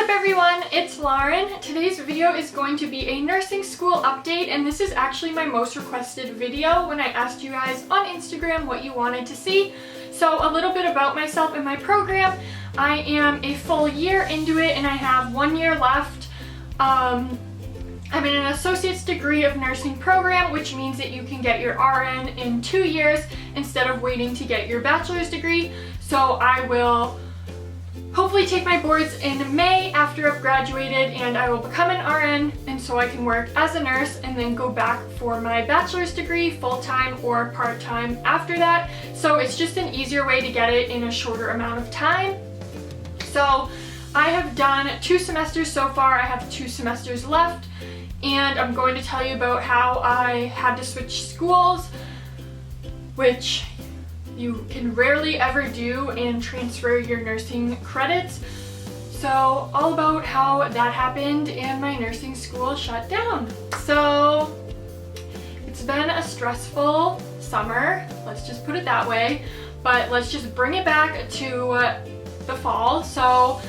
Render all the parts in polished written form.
up everyone, it's Lauren. Today's video is going to be a nursing school update, and this is actually my most requested video when I asked you guys on Instagram what you wanted to see. So a little bit about myself and my program. I am a full year into it and I have 1 year left. I'm in an associate's degree of nursing program, which means that you can get your RN in 2 years instead of waiting to get your bachelor's degree. So I will hopefully take my boards in May after I've graduated, and I will become an RN, and so I can work as a nurse and then go back for my bachelor's degree full-time or part-time after that. So it's just an easier way to get it in a shorter amount of time. So I have done 2 semesters so far. I have 2 semesters left, and I'm going to tell you about how I had to switch schools, which you can rarely ever do, and transfer your nursing credits. So all about how that happened and my nursing school shut down. So it's been a stressful summer, let's just put it that way, but let's just bring it back to the fall. So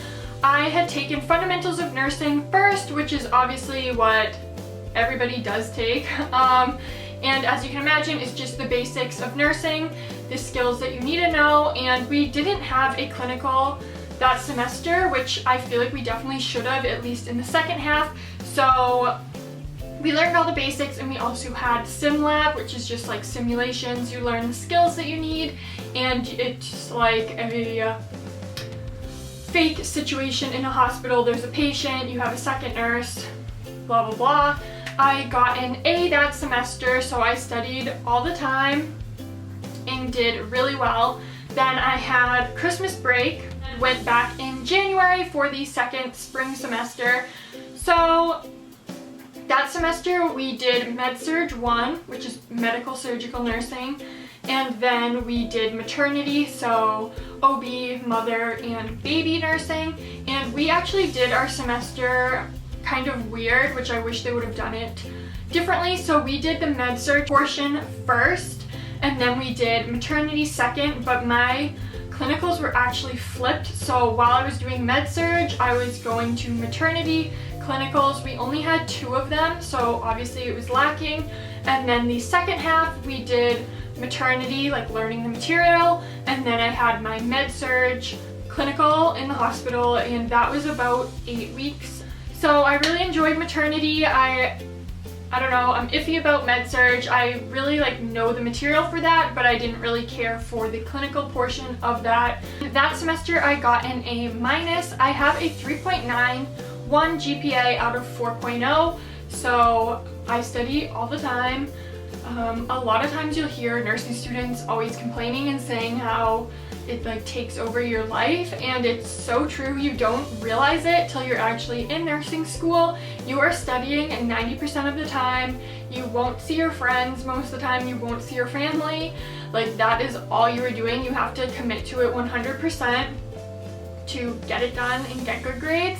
I had taken fundamentals of nursing first, which is obviously what everybody does take. And as you can imagine, it's just the basics of nursing, the skills that you need to know, and we didn't have a clinical that semester, which I feel like we definitely should have, at least in the second half. So we learned all the basics, and we also had sim lab, which is just like simulations. You learn the skills that you need, and it's like a fake situation in a hospital. There's a patient, you have a second nurse, blah blah blah. I got an A that semester, so I studied all the time and did really well. Then I had Christmas break and went back in January for the second spring semester. So that semester we did Med-Surg 1, which is medical surgical nursing, and then we did maternity, so OB, mother, and baby nursing. And we actually did our semester kind of weird, which I wish they would have done it differently. So we did the Med-Surg portion first, and then we did maternity second, but my clinicals were actually flipped. So while I was doing Med-Surg, I was going to maternity clinicals. We only had 2 of them, so obviously it was lacking. And then the second half, we did maternity, like learning the material, and then I had my Med-Surg clinical in the hospital, and that was about 8 weeks. So I really enjoyed maternity. I don't know, I'm iffy about Med-Surg. I really know the material for that, but I didn't really care for the clinical portion of that. That semester I got an A-. I have a 3.91 GPA out of 4.0, so I study all the time. A lot of times you'll hear nursing students always complaining and saying how it takes over your life, and it's so true. You don't realize it till you're actually in nursing school. You are studying, and 90% of the time you won't see your friends. Most of the time you won't see your family. That is all you are doing. You have to commit to it 100% to get it done and get good grades.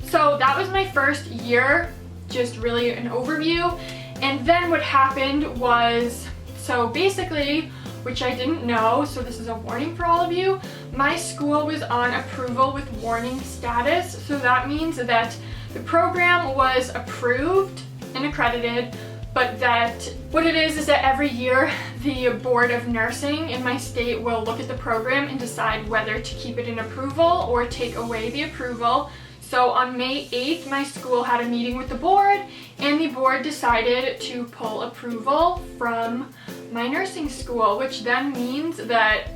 So that was my first year, just really an overview. And then what happened was, so basically, which I didn't know, so this is a warning for all of you, my school was on approval with warning status. So that means that the program was approved and accredited, but that what it is that every year the Board of Nursing in my state will look at the program and decide whether to keep it in approval or take away the approval. So on May 8th, my school had a meeting with the board, and the board decided to pull approval from my nursing school, which then means that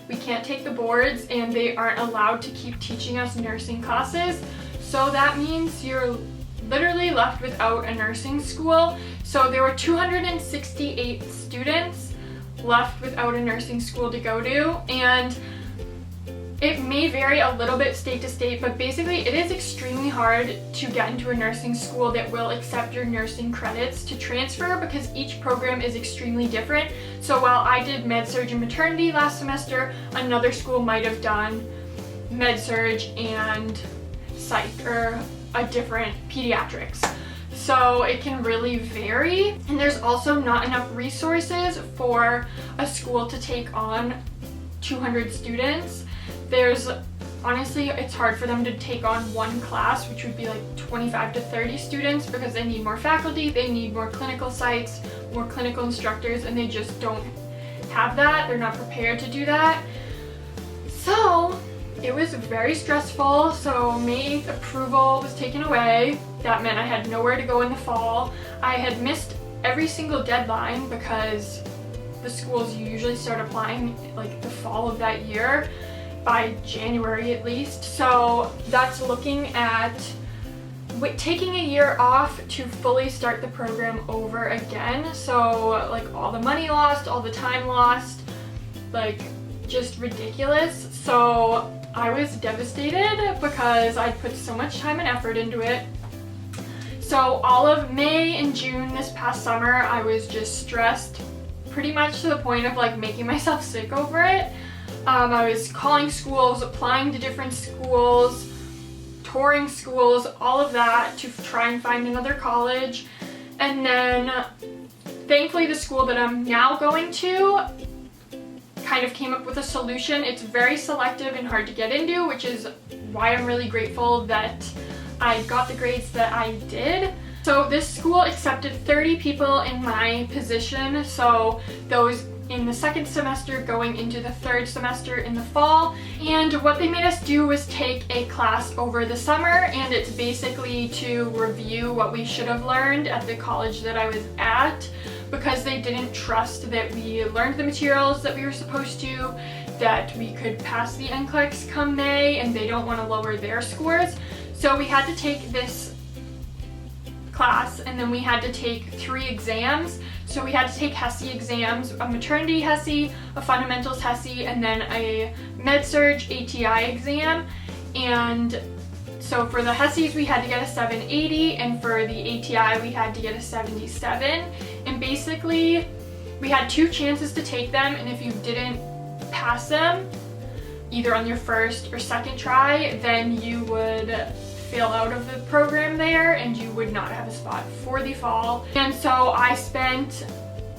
we can't take the boards and they aren't allowed to keep teaching us nursing classes. So that means you're literally left without a nursing school. So there were 268 students left without a nursing school to go to, and it may vary a little bit state to state, but basically it is extremely hard to get into a nursing school that will accept your nursing credits to transfer, because each program is extremely different. So while I did Med-Surg and maternity last semester, another school might have done Med-Surg and psych, or a different pediatrics. So it can really vary, and there's also not enough resources for a school to take on 200 students. There's honestly, it's hard for them to take on one class, which would be like 25 to 30 students, because they need more faculty, they need more clinical sites, more clinical instructors, and they just don't have that. They're not prepared to do that. So it was very stressful. So May 8th approval was taken away. That meant I had nowhere to go in the fall. I had missed every single deadline because the schools usually start applying like the fall of that year, by January at least. So that's looking at taking a year off to fully start the program over again. So like all the money lost, all the time lost, like just ridiculous. So I was devastated because I put so much time and effort into it. So all of May and June this past summer, I was just stressed pretty much to the point of like making myself sick over it. I was calling schools, applying to different schools, touring schools, all of that to try and find another college. And then thankfully the school that I'm now going to kind of came up with a solution. It's very selective and hard to get into, which is why I'm really grateful that I got the grades that I did. So this school accepted 30 people in my position, so those in the second semester going into the third semester in the fall. And what they made us do was take a class over the summer, and it's basically to review what we should have learned at the college that I was at, because they didn't trust that we learned the materials that we were supposed to, that we could pass the NCLEX come May, and they don't want to lower their scores. So we had to take this class, and then we had to take 3 exams. So we had to take HESI exams, a maternity HESI, a fundamentals HESI, and then a med-surg ATI exam. And so for the HESIs we had to get a 780, and for the ATI we had to get a 77. And basically we had 2 chances to take them, and if you didn't pass them, either on your first or second try, then you would fail out of the program there and you would not have a spot for the fall. And so I spent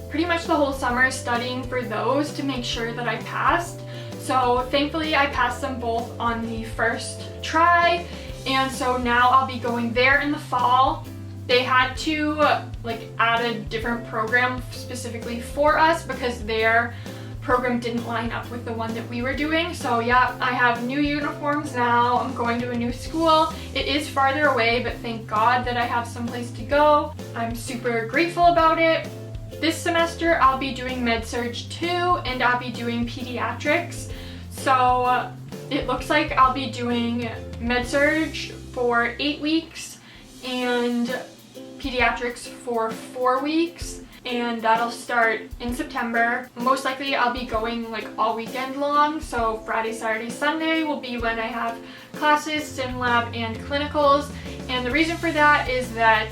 pretty much the whole summer studying for those to make sure that I passed. So thankfully I passed them both on the first try, and so now I'll be going there in the fall. They had to like add a different program specifically for us because their program didn't line up with the one that we were doing. So yeah, I have new uniforms now. I'm going to a new school. It is farther away, but thank God that I have someplace to go. I'm super grateful about it. This semester I'll be doing med-surg 2, and I'll be doing pediatrics. So it looks like I'll be doing med-surg for 8 weeks and pediatrics for 4 weeks. And that'll start in September. Most likely I'll be going like all weekend long, so Friday, Saturday, Sunday will be when I have classes, sim lab, and clinicals. And the reason for that is that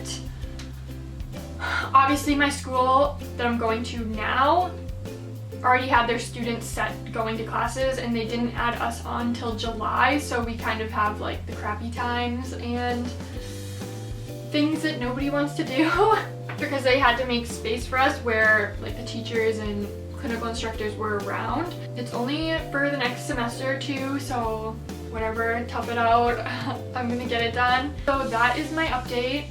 obviously my school that I'm going to now already had their students set going to classes, and they didn't add us on till July, so we kind of have like the crappy times and things that nobody wants to do because they had to make space for us where like the teachers and clinical instructors were around. It's only for the next semester too, so whatever, tough it out. I'm gonna get it done. So that is my update.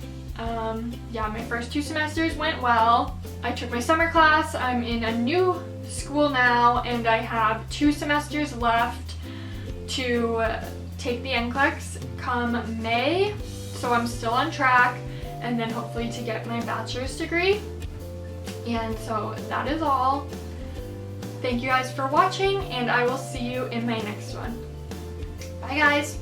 Yeah, my first 2 semesters went well. I took my summer class. I'm in a new school now, and I have 2 semesters left to take the NCLEX come May. So I'm still on track, and then hopefully to get my bachelor's degree. And so that is all. Thank you guys for watching, and I will see you in my next one. Bye guys!